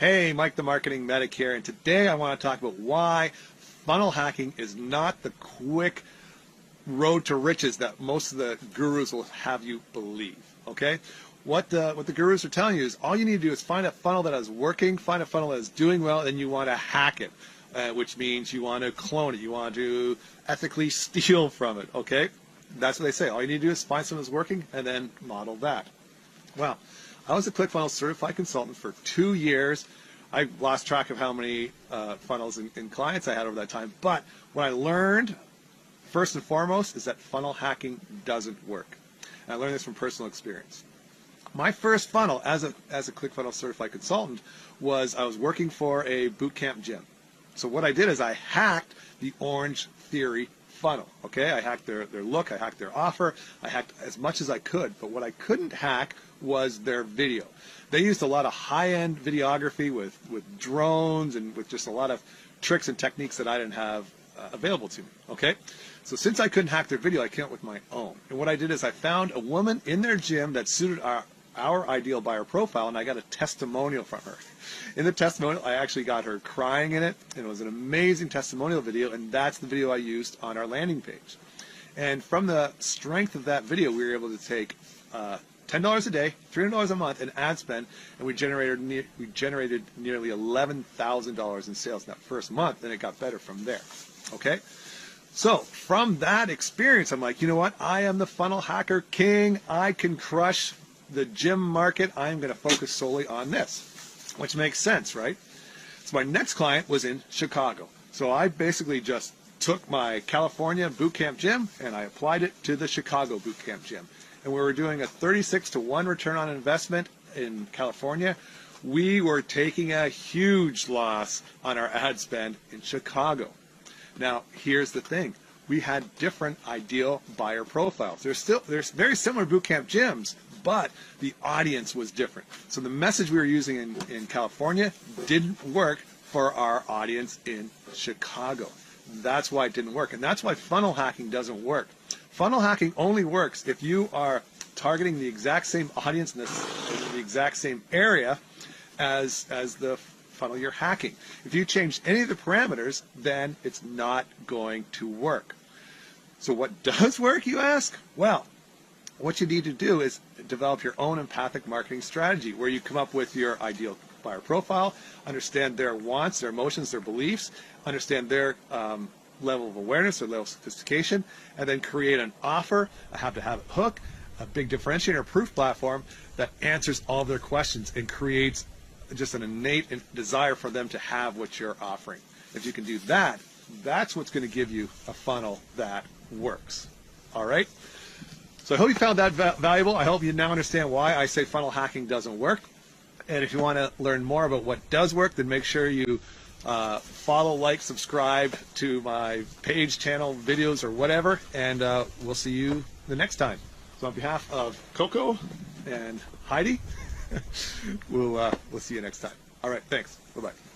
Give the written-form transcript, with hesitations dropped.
Hey, Mike the Marketing Medic here, and today I want to talk about why funnel hacking is not the quick road to riches that most of the gurus will have you believe, okay? What the gurus are telling you is all you need to do is find a funnel that is working, find a funnel that is doing well, and you want to hack it, which means you want to clone it, you want to ethically steal from it, okay? That's what they say. All you need to do is find something that's working and then model that. Well, I was a Clickfunnels Certified Consultant for 2 years. I lost track of how many funnels and clients I had over that time. But what I learned, first and foremost, is that funnel hacking doesn't work. And I learned this from personal experience. My first funnel as a Clickfunnels Certified Consultant was I was working for a bootcamp gym. So what I did is I hacked the Orange Theory funnel. Okay, I hacked their look, I hacked their offer, I hacked as much as I could, but what I couldn't hack was their video. They used a lot of high-end videography with drones and with just a lot of tricks and techniques that I didn't have available to me. Okay, so since I couldn't hack their video, I came up with my own. And what I did is I found a woman in their gym that suited our ideal buyer profile, and I got a testimonial from her. In the testimonial, I actually got her crying in it, and it was an amazing testimonial video, and that's the video I used on our landing page. And from the strength of that video, we were able to take $10 a day, $300 a month in ad spend, and we generated nearly $11,000 in sales in that first month, and it got better from there. Okay? So from that experience, I'm like, you know what? I am the funnel hacker king. I can crush the gym market. I'm going to focus solely on this, which makes sense, right? So my next client was in Chicago. So I basically just took my California bootcamp gym and I applied it to the Chicago bootcamp gym. And we were doing a 36-to-1 return on investment in California. We were taking a huge loss on our ad spend in Chicago. Now, here's the thing. We had different ideal buyer profiles. There's very similar bootcamp gyms, but the audience was different. So the message we were using in California didn't work for our audience in Chicago. That's why it didn't work, and that's why funnel hacking doesn't work. Funnel hacking only works if you are targeting the exact same audience in the exact same area as the funnel you're hacking. If you change any of the parameters, then it's not going to work. So what does work, you ask? Well, what you need to do is develop your own empathic marketing strategy where you come up with your ideal buyer profile, understand their wants, their emotions, their beliefs, understand their level of awareness or level of sophistication, and then create an offer, a have-to-have-it hook, a big differentiator proof platform that answers all of their questions and creates just an innate desire for them to have what you're offering. If you can do that, that's what's going to give you a funnel that works. All right? So I hope you found that valuable. I hope you now understand why I say funnel hacking doesn't work. And if you want to learn more about what does work, then make sure you follow, like, subscribe to my page, channel, videos, or whatever. And we'll see you the next time. So on behalf of Coco and Heidi, we'll see you next time. All right, thanks. Bye-bye.